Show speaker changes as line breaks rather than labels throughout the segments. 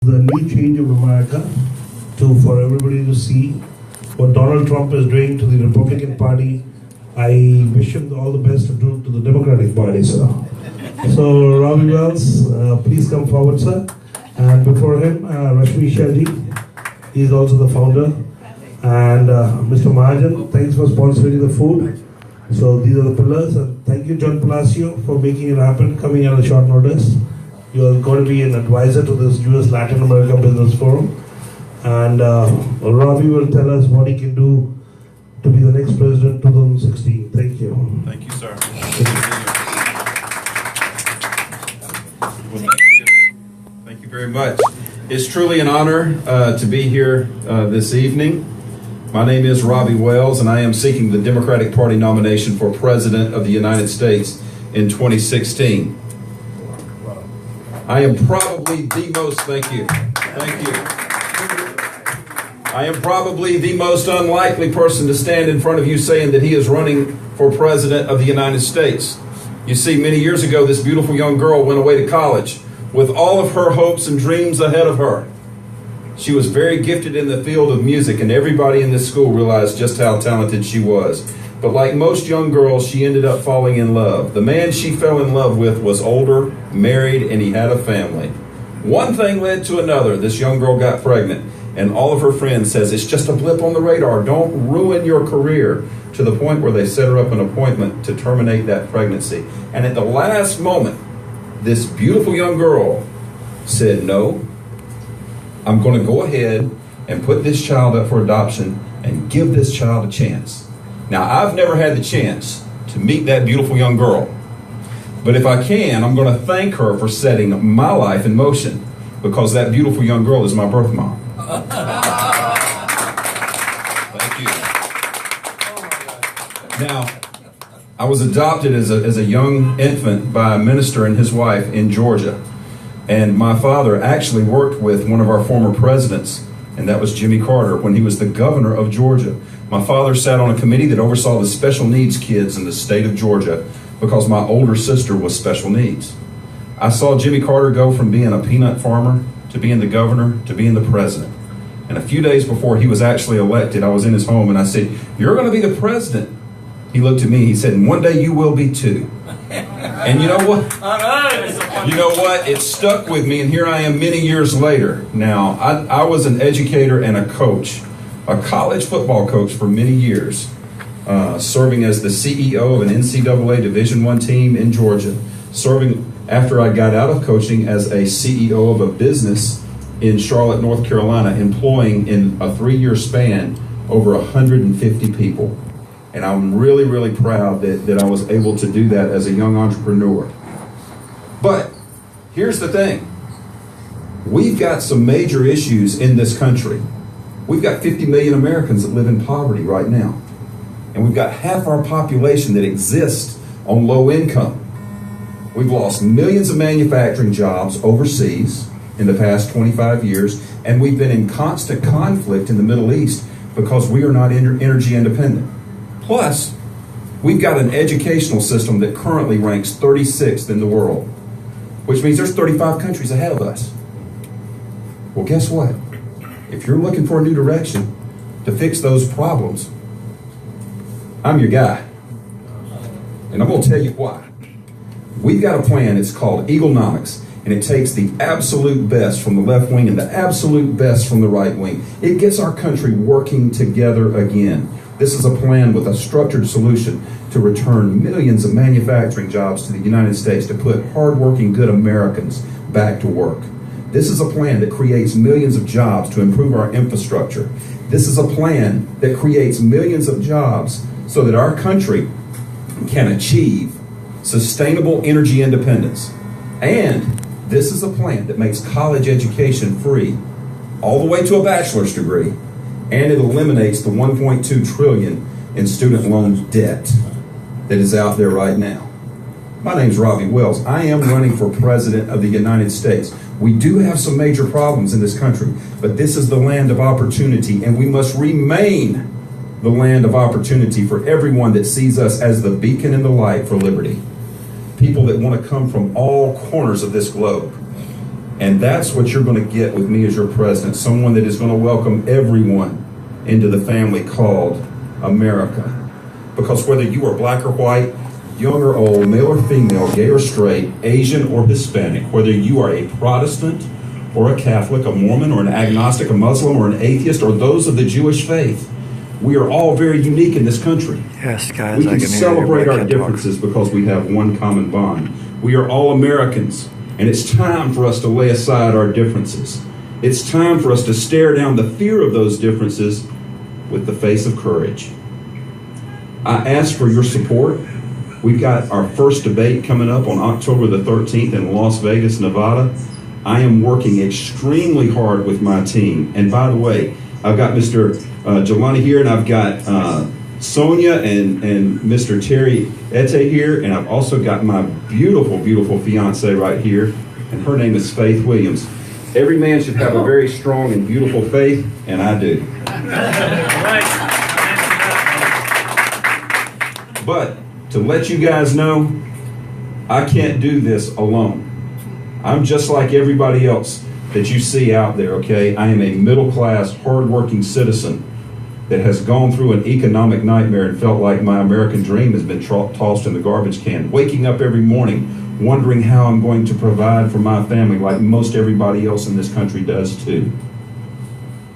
The new change of America for everybody to see what Donald Trump is doing to the Republican Party. I wish him all the best to do to the Democratic Party, sir. So, Robby Wells, please come forward, sir. And before him, Rashmi Shetty, he is also the founder. And Mr. Mahajan, thanks for sponsoring the food. So these are the pillars. And thank you, John Palacio, for making it happen, coming at a short notice. You are going to be an advisor to this US Latin America Business Forum. And Robby will tell us what he can do to be the next president 2016. Thank you.
Thank you, sir. Thank you very much. It's truly an honor to be here this evening. My name is Robby Wells, and I am seeking the Democratic Party nomination for President of the United States in 2016. I am probably the most, thank you. I am probably the most unlikely person to stand in front of you saying that he is running for President of the United States. You see, many years ago, this beautiful young girl went away to college with all of her hopes and dreams ahead of her. She was very gifted in the field of music, and everybody in this school realized just how talented she was. But like most young girls, she ended up falling in love. The man she fell in love with was older, married, and he had a family. One thing led to another. This young girl got pregnant, and all of her friends says, it's just a blip on the radar. Don't ruin your career, to the point where they set her up an appointment to terminate that pregnancy. And at the last moment, this beautiful young girl said, no, I'm going to go ahead and put this child up for adoption and give this child a chance. Now, I've never had the chance to meet that beautiful young girl, but if I can, I'm going to thank her for setting my life in motion, because that beautiful young girl is my birth mom. Thank you. Now, I was adopted as a young infant by a minister and his wife in Georgia. And my father actually worked with one of our former presidents, and that was Jimmy Carter, when he was the governor of Georgia. My father sat on a committee that oversaw the special needs kids in the state of Georgia, because my older sister was special needs. I saw Jimmy Carter go from being a peanut farmer to being the governor to being the president. And a few days before he was actually elected, I was in his home and I said, you're going to be the president. He looked at me, he said, and one day you will be too. And you know what? You know what? It stuck with me, and here I am many years later. Now, I was an educator and a coach, a college football coach for many years, serving as the CEO of an NCAA Division I team in Georgia, serving after I got out of coaching as a CEO of a business in Charlotte, North Carolina, employing in a 3-year span over 150 people. And I'm really, really proud that I was able to do that as a young entrepreneur. But here's the thing. We've got some major issues in this country. We've got 50 million Americans that live in poverty right now. And we've got half our population that exists on low income. We've lost millions of manufacturing jobs overseas in the past 25 years. And we've been in constant conflict in the Middle East because we are not energy independent. Plus, we've got an educational system that currently ranks 36th in the world, which means there's 35 countries ahead of us. Well, guess what? If you're looking for a new direction to fix those problems, I'm your guy. And I'm going to tell you why. We've got a plan. It's called Eaglenomics, and it takes the absolute best from the left wing and the absolute best from the right wing. It gets our country working together again. This is a plan with a structured solution to return millions of manufacturing jobs to the United States, to put hardworking, good Americans back to work. This is a plan that creates millions of jobs to improve our infrastructure. This is a plan that creates millions of jobs so that our country can achieve sustainable energy independence. And this is a plan that makes college education free, all the way to a bachelor's degree. And it eliminates the $1.2 trillion in student loan debt that is out there right now. My name's Robby Wells. I am running for President of the United States. We do have some major problems in this country, but this is the land of opportunity, and we must remain the land of opportunity for everyone that sees us as the beacon and the light for liberty. People that want to come from all corners of this globe. And that's what you're going to get with me as your president, someone that is going to welcome everyone into the family called America. Because whether you are black or white, young or old, male or female, gay or straight, Asian or Hispanic, whether you are a Protestant or a Catholic, a Mormon or an agnostic, a Muslim or an atheist, or those of the Jewish faith, we are all very unique in this country.
Yes, guys,
we
I
can
can
celebrate
hear you,
our differences because we have one common bond. We are all Americans, and it's time for us to lay aside our differences. It's time for us to stare down the fear of those differences with the face of courage. I ask for your support. We've got our first debate coming up on October the 13th in Las Vegas, Nevada. I am working extremely hard with my team. And by the way, I've got Mr. Jelani here, and I've got Sonia and Mr. Terry Ete here, and I've also got my beautiful, beautiful fiance right here, and her name is Faith Williams. Every man should have a very strong and beautiful faith, and I do. But to let you guys know, I can't do this alone. I'm just like everybody else that you see out there, okay? I am a middle-class, hard-working citizen that has gone through an economic nightmare and felt like my American dream has been tossed in the garbage can. Waking up every morning, wondering how I'm going to provide for my family like most everybody else in this country does too.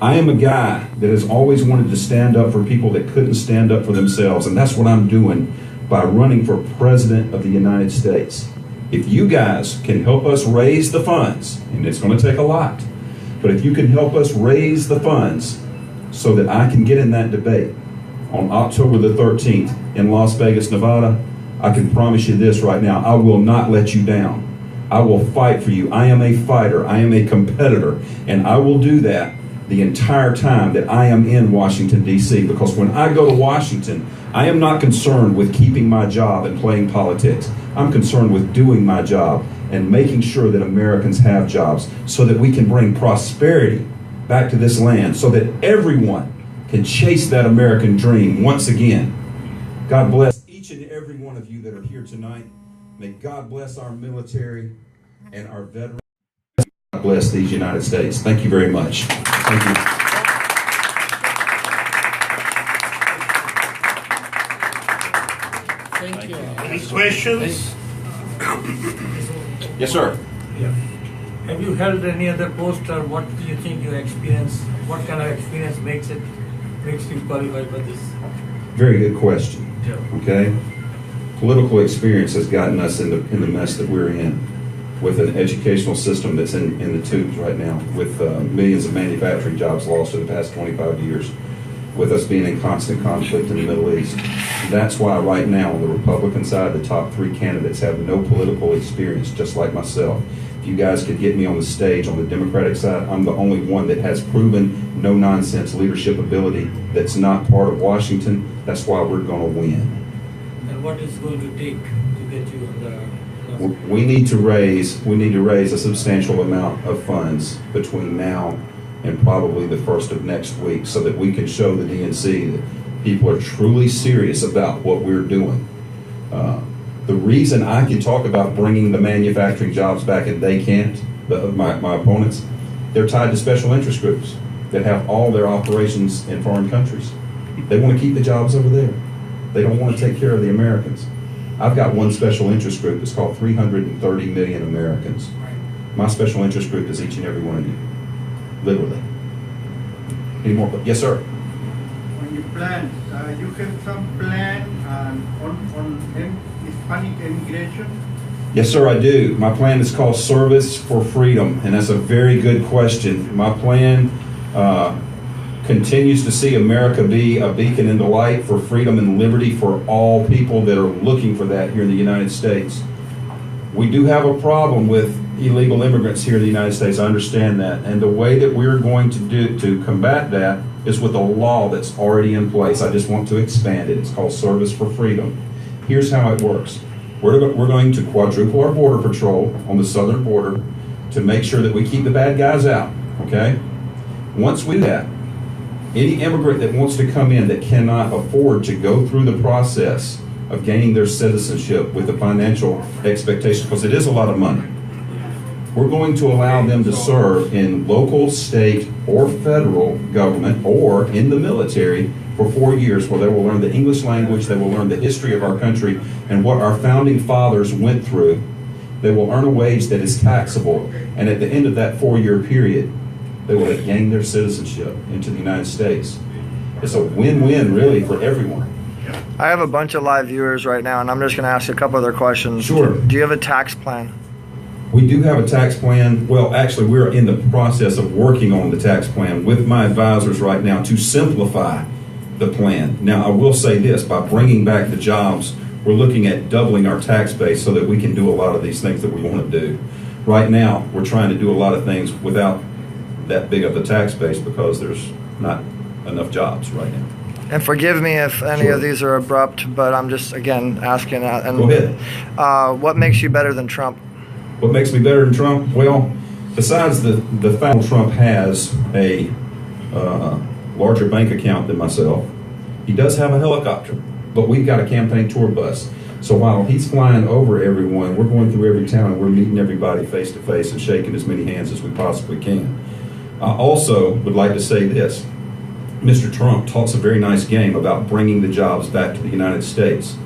I am a guy that has always wanted to stand up for people that couldn't stand up for themselves, and that's what I'm doing by running for President of the United States. If you guys can help us raise the funds, and it's going to take a lot, but if you can help us raise the funds so that I can get in that debate on October the 13th in Las Vegas, Nevada, I can promise you this right now: I will not let you down. I will fight for you. I am a fighter. I am a competitor, and I will do that the entire time that I am in Washington, D.C., because when I go to Washington, I am not concerned with keeping my job and playing politics. I'm concerned with doing my job and making sure that Americans have jobs so that we can bring prosperity back to this land, so that everyone can chase that American dream once again. God bless each and every one of you that are here tonight. May God bless our military and our veterans. God bless these United States. Thank you very much. Thank you.
Thank you.
Any questions?
Yes, sir.
Yeah. Have you held any other post, or what do you think you experience? What kind of experience makes you qualify for this?
Very good question.
Yeah.
Okay? Political experience has gotten us in the mess that we're in, with an educational system that's in the tubes right now, with millions of manufacturing jobs lost in the past 25 years, with us being in constant conflict in the Middle East. That's why right now on the Republican side, the top three candidates have no political experience, just like myself. If you guys could get me on the stage on the Democratic side, I'm the only one that has proven no-nonsense leadership ability that's not part of Washington. That's why we're going to win.
And what is going to take to get you on the...
We need to raise a substantial amount of funds between now and probably the first of next week, so that we can show the DNC that people are truly serious about what we're doing. The reason I can talk about bringing the manufacturing jobs back and they can't, my opponents, they're tied to special interest groups that have all their operations in foreign countries. They want to keep the jobs over there. They don't want to take care of the Americans. I've got one special interest group. It's called 330 million Americans. My special interest group is each and every one of you. Literally. Any more? Yes, sir.
On your plan, you have some plan on Hispanic immigration?
Yes, sir, I do. My plan is called Service for Freedom, and that's a very good question. My plan continues to see America be a beacon and delight for freedom and liberty for all people that are looking for that here in the United States. We do have a problem with illegal immigrants here in the United States. I understand that. And the way that we're going to combat that is with a law that's already in place. I just want to expand it. It's called Service for Freedom. Here's how it works. We're going to quadruple our border patrol on the southern border to make sure that we keep the bad guys out, okay? Once we do that, any immigrant that wants to come in that cannot afford to go through the process of gaining their citizenship with the financial expectation, because it is a lot of money. We're going to allow them to serve in local, state, or federal government or in the military for 4 years, where they will learn the English language, they will learn the history of our country and what our founding fathers went through. They will earn a wage that is taxable, and at the end of that 4-year period, they will have gained their citizenship into the United States. It's a win-win, really, for everyone.
I have a bunch of live viewers right now, and I'm just going to ask a couple other questions.
Sure.
Do you have a tax plan?
We do have a tax plan. Well, actually, we're in the process of working on the tax plan with my advisors right now to simplify the plan. Now, I will say this, by bringing back the jobs, we're looking at doubling our tax base so that we can do a lot of these things that we want to do. Right now, we're trying to do a lot of things without that big of a tax base because there's not enough jobs right now.
And forgive me if any
Sure.
of these are abrupt, but I'm just, again, asking. And,
Go ahead.
what makes you better than Trump?
What makes me better than Trump? Well, besides the fact that Trump has a larger bank account than myself, he does have a helicopter, but we've got a campaign tour bus. So while he's flying over everyone, we're going through every town and we're meeting everybody face to face and shaking as many hands as we possibly can. I also would like to say this. Mr. Trump talks a very nice game about bringing the jobs back to the United States.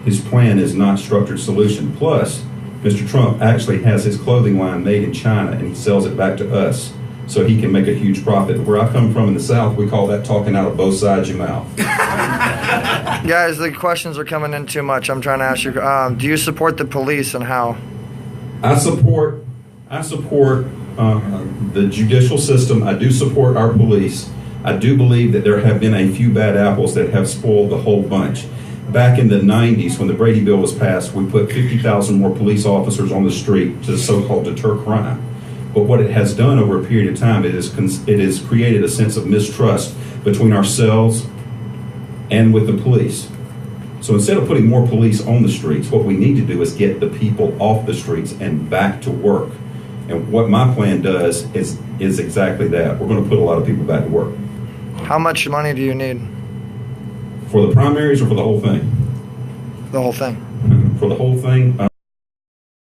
His plan is not structured solution. Plus, Mr. Trump actually has his clothing line made in China and he sells it back to us so he can make a huge profit. Where I come from in the South, we call that talking out of both sides of your mouth.
Guys, the questions are coming in too much. I'm trying to ask you, do you support the police and how?
I support the judicial system. I do support our police. I do believe that there have been a few bad apples that have spoiled the whole bunch. Back in the 90s, when the Brady Bill was passed, we put 50,000 more police officers on the street to so-called deter crime. But what it has done over a period of time, it has created a sense of mistrust between ourselves and with the police. So instead of putting more police on the streets, what we need to do is get the people off the streets and back to work. And what my plan does is exactly that. We're going to put a lot of people back to work.
How much money do you need?
For the primaries or for the whole thing?
The whole thing.
For the whole thing,